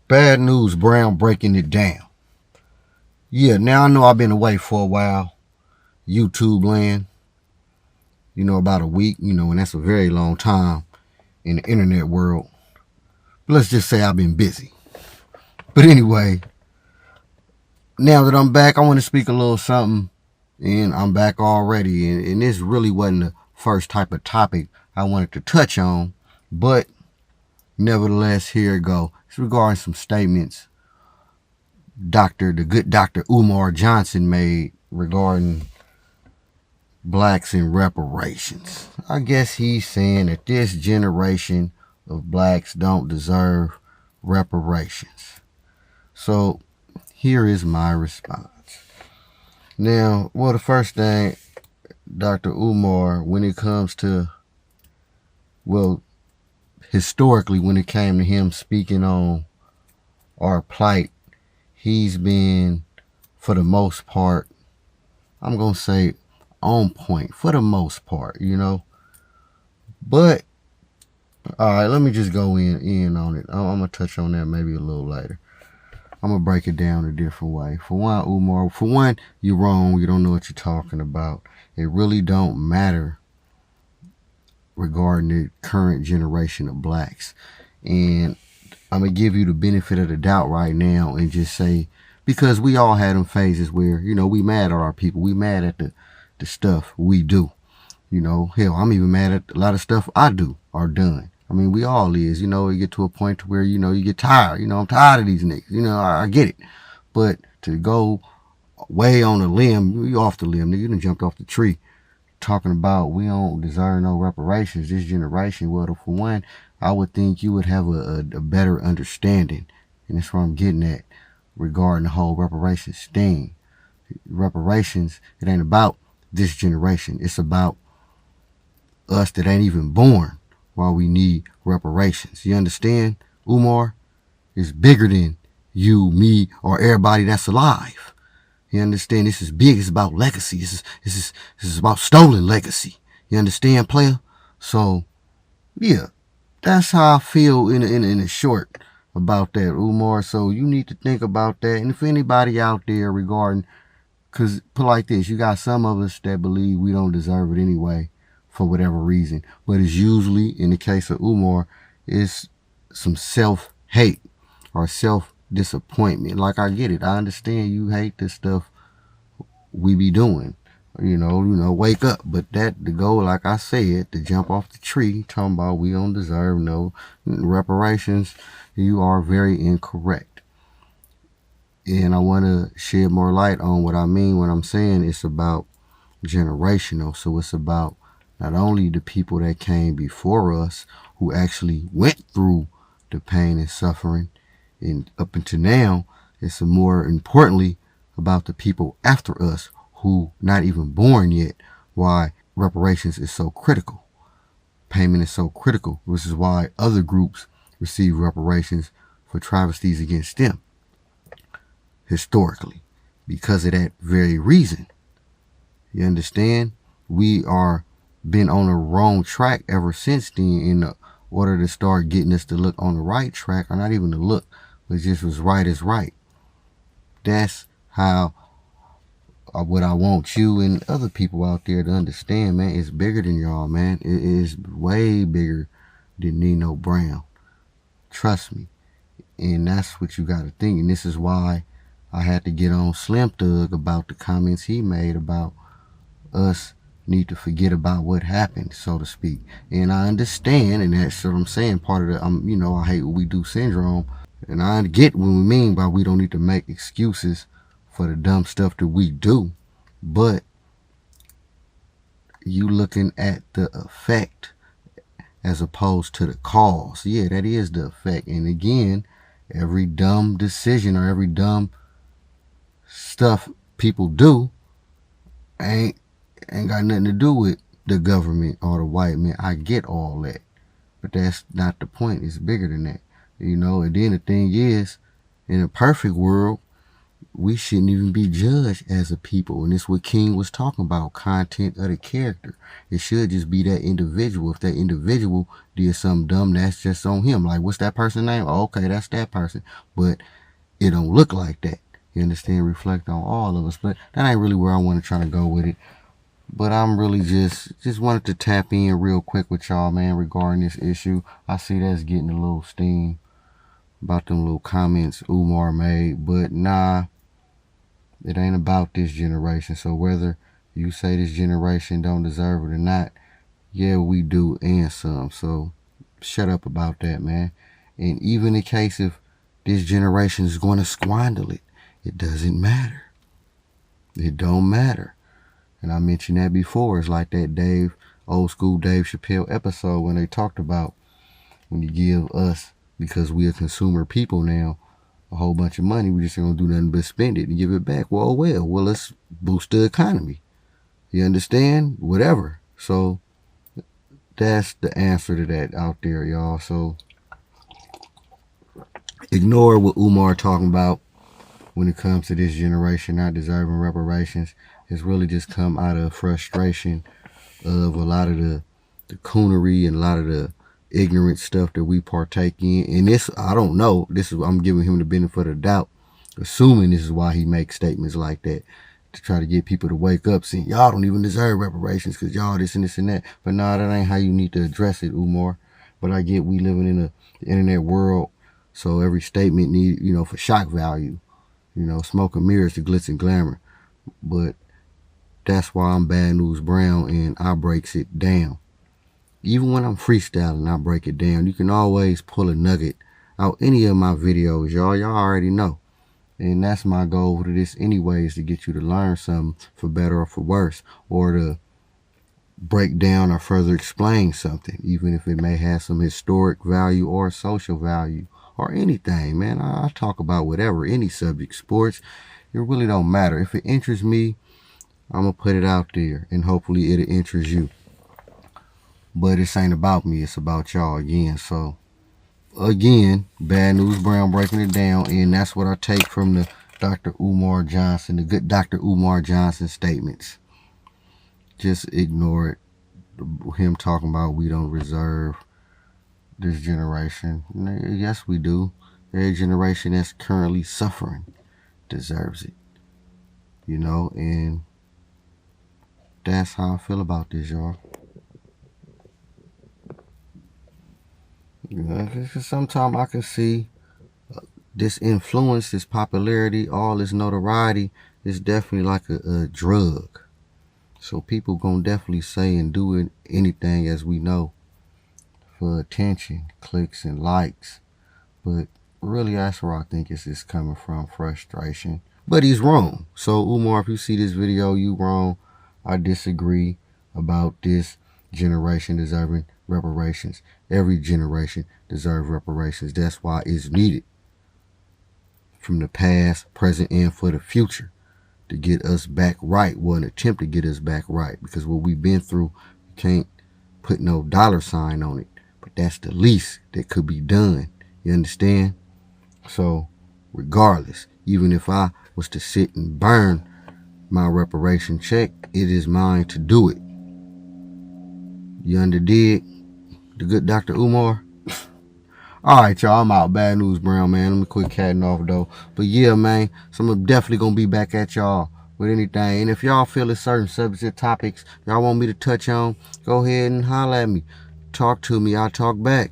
Bad news, Brown breaking it down. Yeah, now I know I've been away for a while. YouTube land, about a week, and that's a very long time in the internet world. But let's just say I've been busy. But anyway, now that I'm back, I want to speak a little something, and I'm back already. And this really wasn't the first type of topic I wanted to touch on, but nevertheless, here it go. It's regarding some statements the good Dr. Umar Johnson made regarding blacks and reparations. I guess he's saying that this generation of blacks don't deserve reparations. So here is my response. Now, the first thing, Dr. Umar, when it comes to, historically, when it came to him speaking on our plight, he's been, for the most part, I'm going to say on point, for the most part, But, alright, let me just go in on it. I'm going to touch on that maybe a little later. I'm going to break it down a different way. For one, Umar, you're wrong. You don't know what you're talking about. It really don't matter regarding the current generation of blacks. And I'm going to give you the benefit of the doubt right now and just say, because we all had them phases where, we mad at our people. We mad at the stuff we do. Hell, I'm even mad at a lot of stuff I do or done. I mean, we all is, you get to a point to where, you get tired. I'm tired of these niggas. I get it. But to go way on a limb, you off the limb, nigga, you done jumped off the tree talking about we don't deserve no reparations, this generation. Well, for one, I would think you would have a better understanding. And that's what I'm getting at regarding the whole reparations thing. Reparations, it ain't about this generation. It's about us that ain't even born while we need reparations. You understand, Umar? It's bigger than you, me, or everybody that's alive. You understand? This is big. It's about legacy. This is about stolen legacy. You understand, player? So, yeah, that's how I feel in a short about that, Umar. So you need to think about that. And if anybody out there regarding, because put like this, you got some of us that believe we don't deserve it anyway for whatever reason. But it's usually, in the case of Umar, it's some self-hate or self-disappointment. Like, I get it. I understand you hate this stuff we be doing. Wake up. But the goal, like I said, to jump off the tree, talking about we don't deserve no reparations, you are very incorrect. And I want to shed more light on what I mean when I'm saying it's about generational. So it's about not only the people that came before us who actually went through the pain and suffering, and up until now, it's more importantly about the people after us who not even born yet. Why reparations is so critical. Payment is so critical, which is why other groups receive reparations for travesties against them historically, because of that very reason. You understand? We are been on the wrong track ever since then in order to start getting us to look on the right track, or not even to look, but just was right is right. That's how what I want you and other people out there to understand, man. It's bigger than y'all, man. It is way bigger than Nino Brown. Trust me. And that's what you got to think. And this is why I had to get on Slim Thug about the comments he made about us need to forget about what happened, so to speak. And I understand, and that's what I'm saying, part of the, I hate what we do syndrome. And I get what we mean by we don't need to make excuses for the dumb stuff that we do. But you looking at the effect as opposed to the cause. Yeah, that is the effect. And again, every dumb decision or every dumb stuff people do ain't got nothing to do with the government or the white man. I get all that. But that's not the point. It's bigger than that. And then the thing is, in a perfect world, we shouldn't even be judged as a people. And it's what King was talking about, content of the character. It should just be that individual. If that individual did something dumb, that's just on him. Like, what's that person's name? Oh, okay, that's that person. But it don't look like that. You understand? Reflect on all of us. But that ain't really where I want to try to go with it. But I'm really just wanted to tap in real quick with y'all, man, regarding this issue. I see that's getting a little steam about them little comments Umar made. But nah, it ain't about this generation. So whether you say this generation don't deserve it or not, yeah, we do, and some. So shut up about that, man. And even in case if this generation is going to squander it, it doesn't matter. It don't matter. And I mentioned that before. It's like that old school Dave Chappelle episode when they talked about when you give us, because we are consumer people now, a whole bunch of money, we just ain't gonna do nothing but spend it and give it back. Well, let's boost the economy. You understand? Whatever. So that's the answer to that out there, y'all. So ignore what Umar talking about when it comes to this generation not deserving reparations. It's really just come out of frustration of a lot of the coonery and a lot of the ignorant stuff that we partake in. And this, I don't know. I'm giving him the benefit of the doubt, assuming this is why he makes statements like that, to try to get people to wake up saying, y'all don't even deserve reparations because y'all this and this and that. But no, that ain't how you need to address it, Umar. But I get we living in the internet world, so every statement need, for shock value. Smoke and mirrors to glitz and glamour. But that's why I'm Bad News Brown and I breaks it down. Even when I'm freestyling, I break it down. You can always pull a nugget out any of my videos, y'all. Y'all already know. And that's my goal to this anyways, to get you to learn something for better or for worse, or to break down or further explain something, even if it may have some historic value or social value or anything, man. I talk about whatever, any subject, sports. It really don't matter. If it interests me, I'm going to put it out there, and hopefully it'll interest you. But this ain't about me. It's about y'all again. So, again, Bad News Brown breaking it down, and that's what I take from the Dr. Umar Johnson, the good Dr. Umar Johnson statements. Just ignore it. Him talking about we don't reserve this generation. Yes, we do. Every generation that's currently suffering deserves it. And that's how I feel about this, y'all. Because sometimes I can see this influence, this popularity, all this notoriety is definitely like a drug. So people gonna definitely say and do anything, as we know, for attention, clicks, and likes. But really, that's where I think it's coming from, frustration. But he's wrong. So Umar, if you see this video, you wrong. I disagree about this generation deserving reparations. Every generation deserves reparations. That's why it's needed, from the past, present, and for the future, to get us back right. Well, an attempt to get us back right, because what we've been through, you can't put no dollar sign on it, but that's the least that could be done. You understand? So regardless, even if I was to sit and burn my reparation check, it is mine to do it. You underdig? The good Dr. Umar? Alright, y'all, I'm out. Bad News Brown, man. Let me quit catting off, though. But yeah, man, so I'm definitely going to be back at y'all with anything. And if y'all feel there's certain subjects or topics y'all want me to touch on, go ahead and holler at me. Talk to me. I'll talk back.